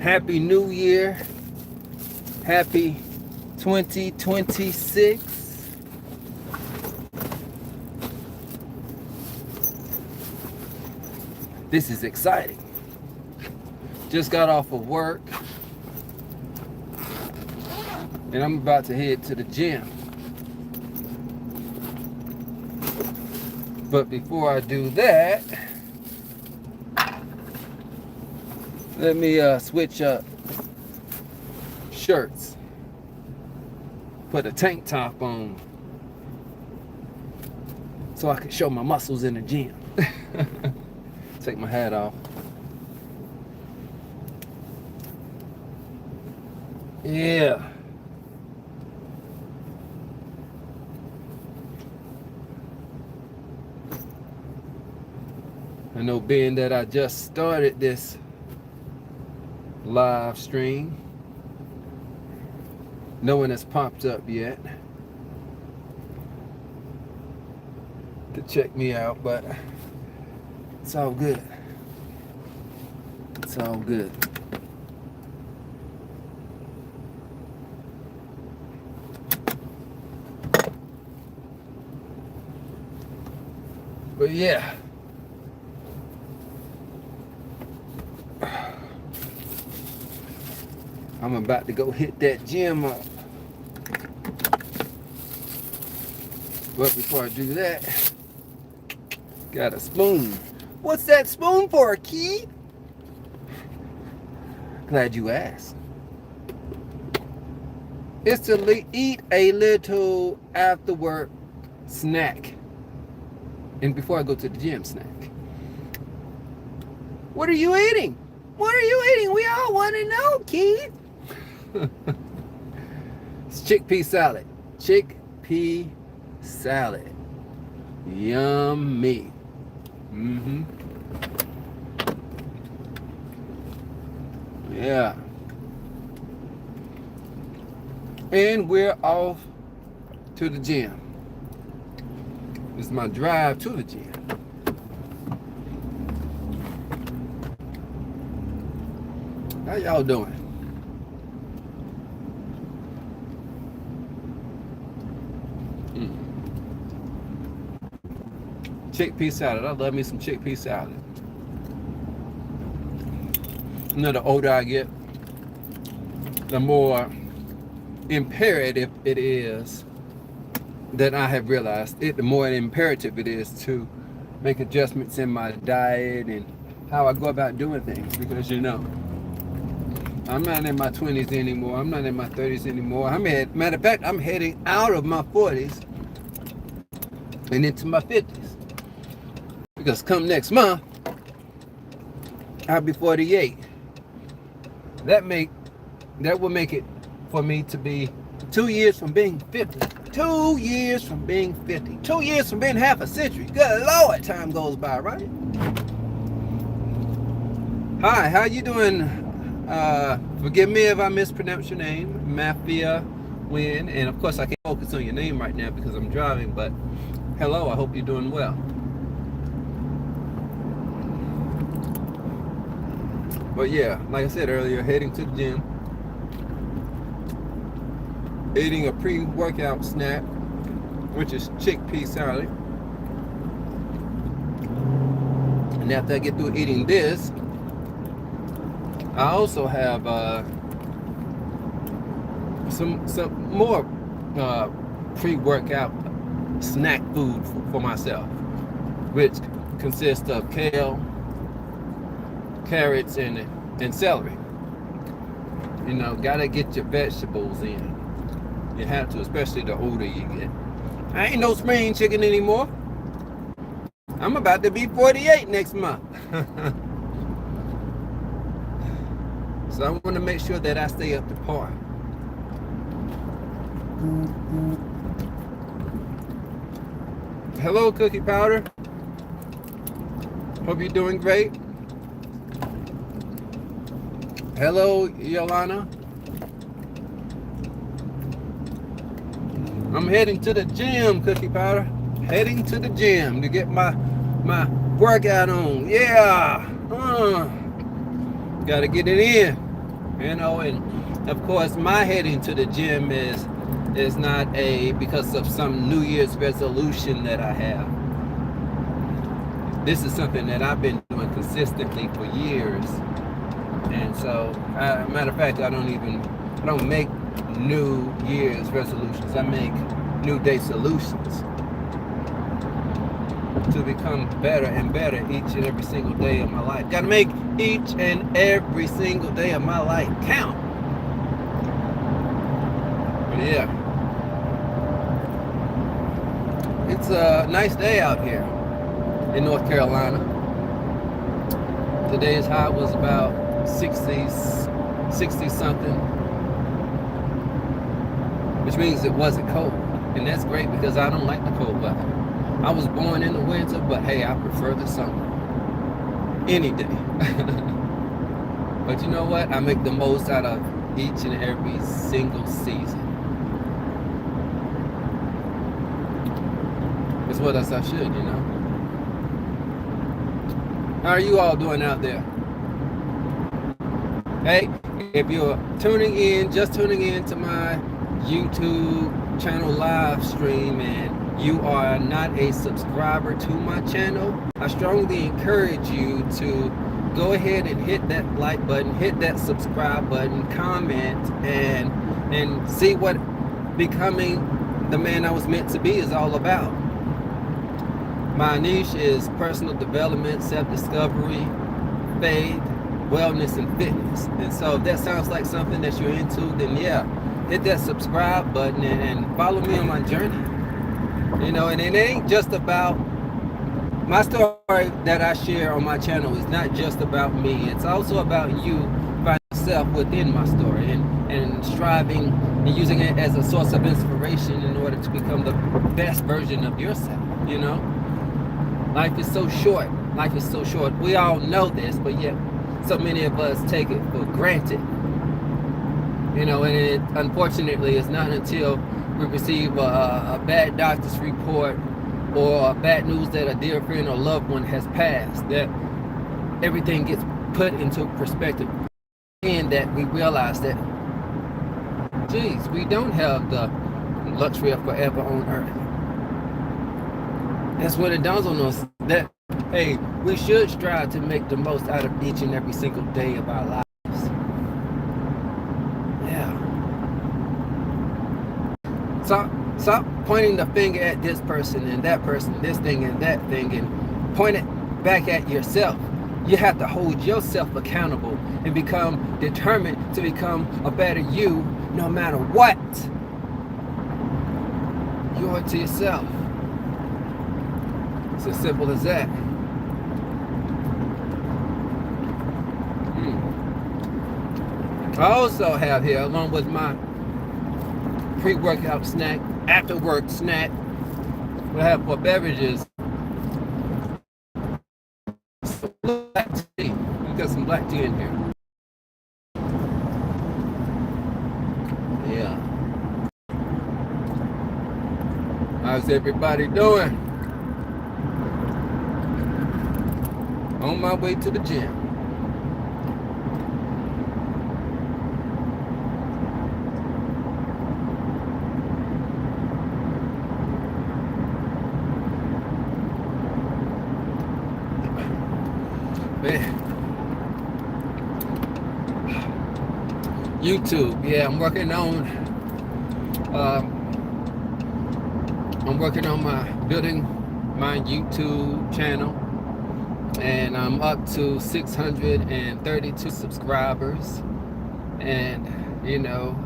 Happy New Year. Happy 2026. This is exciting. Just got off of work and I'm about to head to the gym. But before I do that, let me switch up shirts. Put a tank top on so I can show my muscles in the gym. Take my hat off. Yeah. I know, being that I just started this live stream, no one has popped up yet to check me out, but it's all good. It's all good. But yeah. I'm about to go hit that gym up. But before I do that, got a spoon. What's that spoon for, Keith? Glad you asked. It's to eat a little after work snack. And before I go to the gym, snack. What are you eating? What are you eating? We all want to know, Keith. It's chickpea salad. Chickpea salad. Yummy. Yeah. And we're off to the gym. This is my drive to the gym. How y'all doing? Chickpea salad. I love me some chickpea salad. You know, the older I get, the more imperative it is that I have realized it, the more imperative it is to make adjustments in my diet and how I go about doing things. Because, you know, I'm not in my 20s anymore. I'm not in my 30s anymore. Matter of fact, I'm heading out of my 40s and into my 50s. Because come next month, I'll be 48. That will make it for me to be 2 years from being 50. 2 years from being 50. 2 years from being half a century. Good Lord, time goes by, right? Hi, how you doing? Forgive me if I mispronounce your name. Mafia Win. And of course I can't focus on your name right now because I'm driving, but hello, I hope you're doing well. But yeah, like I said earlier, heading to the gym, eating a pre-workout snack, which is chickpea salad. And after I get through eating this, I also have some more pre-workout snack food for myself, which consists of kale, carrots, and celery. You know, gotta get your vegetables in. You have to, especially the older you get. I ain't no spring chicken anymore. I'm about to be 48 next month. So I want to make sure that I stay up to par. Hello, Cookie Powder. Hope you're doing great. Hello, Yolana. I'm heading to the gym, Cookie Powder. Heading to the gym to get my workout on. Yeah. Gotta get it in. You know, and of course my heading to the gym is not because of some New Year's resolution that I have. This is something that I've been doing consistently for years. And so, matter of fact, I don't make New Year's resolutions. I make New Day solutions to become better and better each and every single day of my life. Got to make each and every single day of my life count. But yeah, it's a nice day out here in North Carolina. Today's high was about 60 something, which means it wasn't cold. And that's great because I don't like the cold weather. I was born in the winter, but hey, I prefer the summer any day. But you know what? I make the most out of each and every single season. That's what else I should, you know. How are you all doing out there? Hey, if you're just tuning in to my YouTube channel live stream and you are not a subscriber to my channel, I strongly encourage you to go ahead and hit that like button, hit that subscribe button, comment, and see what becoming the man I was meant to be is all about. My niche is personal development, self-discovery, faith, wellness, and fitness. And so if that sounds like something that you're into, then yeah, hit that subscribe button and follow me on my journey. You know, and it ain't just about my story that I share on my channel is not just about me. It's also about you finding yourself within my story and striving and using it as a source of inspiration in order to become the best version of yourself, you know? Life is so short. Life is so short. We all know this, but yet so many of us take it for granted. You know, and it unfortunately is not until we receive a bad doctor's report or bad news that a dear friend or loved one has passed that everything gets put into perspective, and that we realize that, geez, we don't have the luxury of forever on earth. That's when it dawns on us that, hey, we should strive to make the most out of each and every single day of our lives. Yeah. Stop pointing the finger at this person and that person, this thing and that thing, and point it back at yourself. You have to hold yourself accountable and become determined to become a better you no matter what. You owe it to yourself. It's as simple as that. I also have here, along with my pre-workout snack, after-work snack, we have for beverages, black tea. We got some black tea in here. Yeah. How's everybody doing? On my way to the gym. Man. YouTube, yeah, I'm working on my building my YouTube channel. And I'm up to 632 subscribers. And, you know,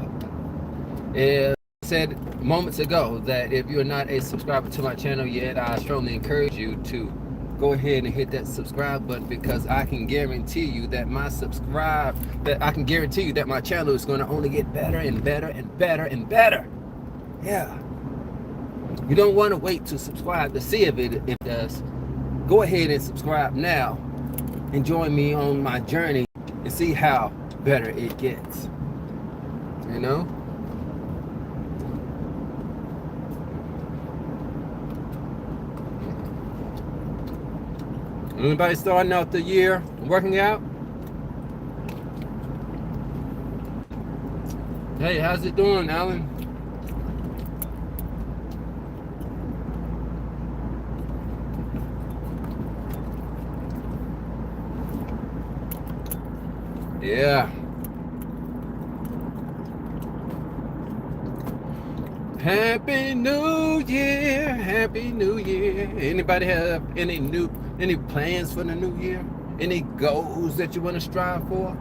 it said moments ago that if you're not a subscriber to my channel yet, I strongly encourage you to go ahead and hit that subscribe button, because I can guarantee you that my channel is going to only get better and better and better and better. Yeah. You don't want to wait to subscribe to see if it does. Go ahead and subscribe now and join me on my journey and see how better it gets. You know? Anybody starting out the year working out? Hey, how's it doing, Alan? Yeah. Happy New Year. Happy New Year. Anybody have any plans for the new year? Any goals that you want to strive for?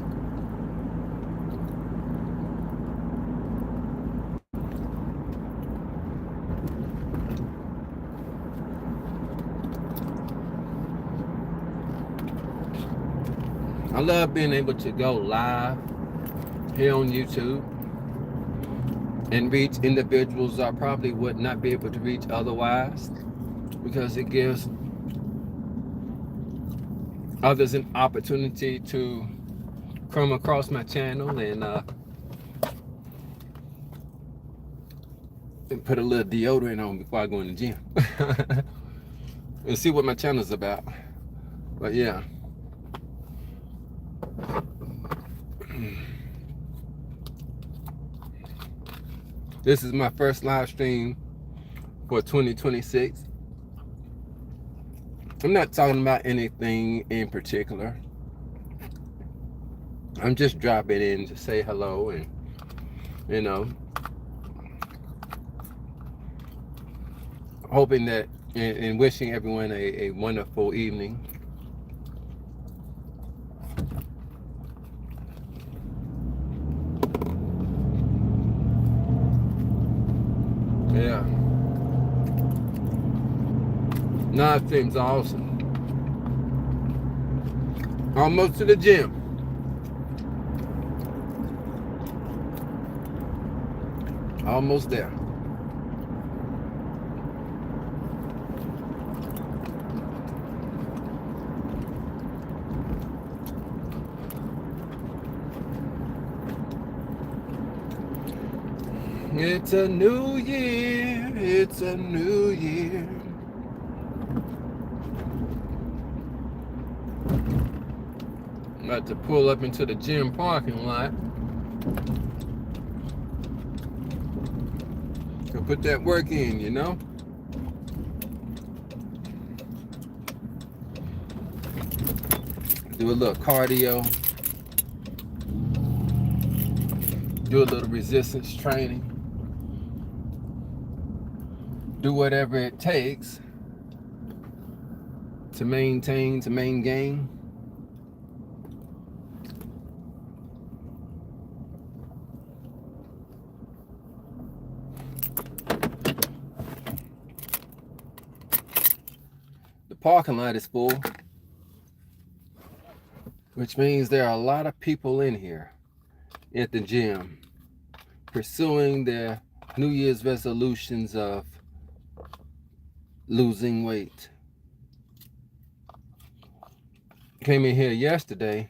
I love being able to go live here on YouTube and reach individuals I probably would not be able to reach otherwise, because it gives others an opportunity to come across my channel and put a little deodorant on before I go in the gym and see what my channel's about. But yeah, this is my first live stream for 2026. I'm not talking about anything in particular. I'm just dropping in to say hello and, you know, hoping that and wishing everyone a wonderful evening. Yeah. Nothing's awesome. Almost to the gym. Almost there. It's a new year. It's a new year. I'm about to pull up into the gym parking lot. To put that work in, you know? Do a little cardio. Do a little resistance training. Do whatever it takes to maintain, to maintain. The parking lot is full, which means there are a lot of people in here at the gym pursuing their New Year's resolutions of losing weight. Came in here yesterday,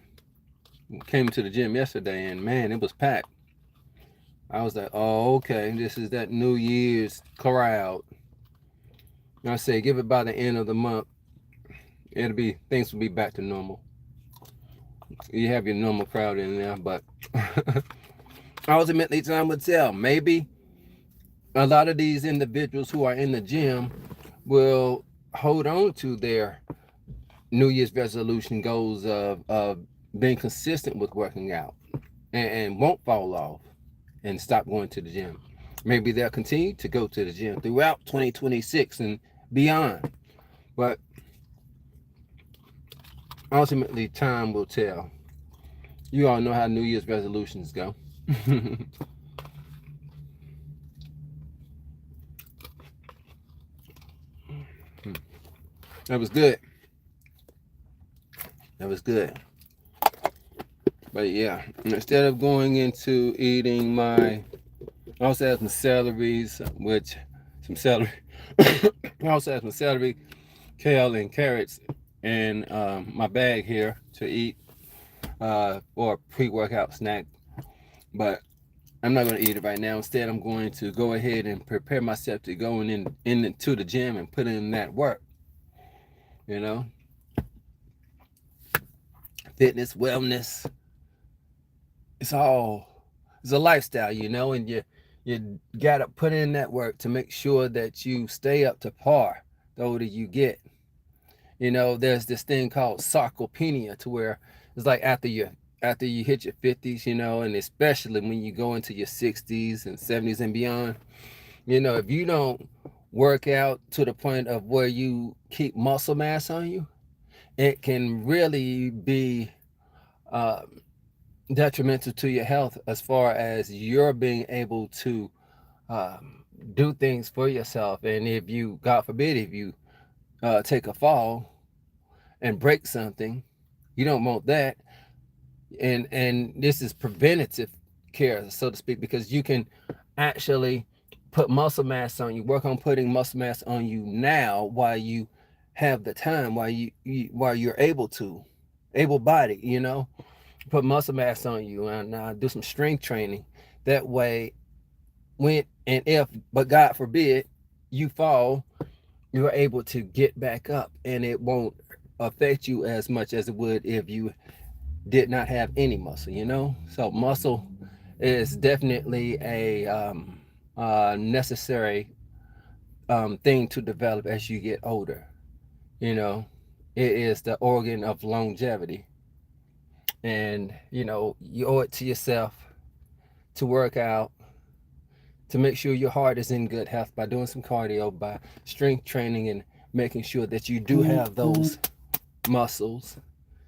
came to the gym yesterday, and man, it was packed. I was like, oh, okay, this is that New Year's crowd. And I say, give it by the end of the month, things will be back to normal. You have your normal crowd in there, but ultimately time will tell. Maybe a lot of these individuals who are in the gym will hold on to their New Year's resolution goals of being consistent with working out and won't fall off and stop going to the gym. Maybe they'll continue to go to the gym throughout 2026 and beyond. But ultimately, time will tell. You all know how New Year's resolutions go. That was good. That was good. But yeah, instead of going into eating my, I also have some celeries, I also have some celery, kale, and carrots in my bag here to eat for a pre-workout snack. But I'm not going to eat it right now. Instead, I'm going to go ahead and prepare myself to go into the gym and put in that work. You know, fitness, wellness. It's all it's a lifestyle, you know, and you gotta put in that work to make sure that you stay up to par the older you get. You know, there's this thing called sarcopenia, to where it's like after you hit your 50s, you know, and especially when you go into your 60s and 70s and beyond, you know, if you don't work out to the point of where you keep muscle mass on you, it can really be uh, detrimental to your health, as far as you're being able to do things for yourself. And if you, God forbid, if you take a fall and break something, you don't want that. And this is preventative care, so to speak, because you can actually put muscle mass on you, work on putting muscle mass on you now while you have the time, while while you're able body, you know, put muscle mass on you, and do some strength training. That way, when and if, but God forbid, you fall, you're able to get back up, and it won't affect you as much as it would if you did not have any muscle, you know. So muscle is definitely a necessary thing to develop as you get older. You know, it is the organ of longevity, and you know, you owe it to yourself to work out, to make sure your heart is in good health by doing some cardio, by strength training, and making sure that you do have those muscles,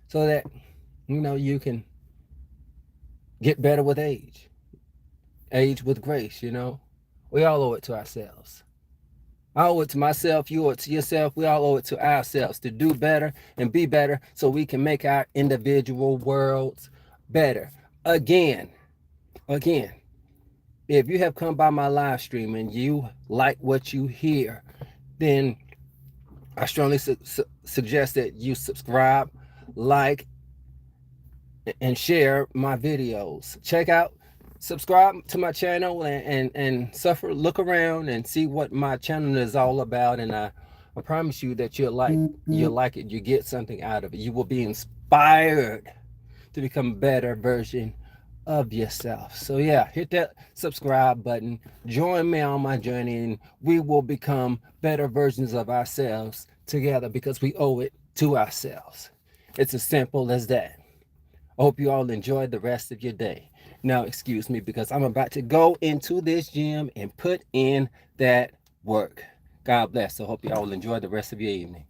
so that you know you can get better with age with grace. You know, we all owe it to ourselves. I owe it to myself, you owe it to yourself, we all owe it to ourselves to do better and be better, so we can make our individual worlds better. Again, again, if you have come by my live stream and you like what you hear, then I strongly suggest that you subscribe, like, and share my videos. Check out, subscribe to my channel, and suffer, look around and see what my channel is all about. And I promise you that you'll like it. You get something out of it. You will be inspired to become a better version of yourself. So yeah, hit that subscribe button, join me on my journey, and we will become better versions of ourselves together, because we owe it to ourselves. It's as simple as that. I hope you all enjoy the rest of your day. Now, excuse me, because I'm about to go into this gym and put in that work. God bless. I hope you all enjoy the rest of your evening.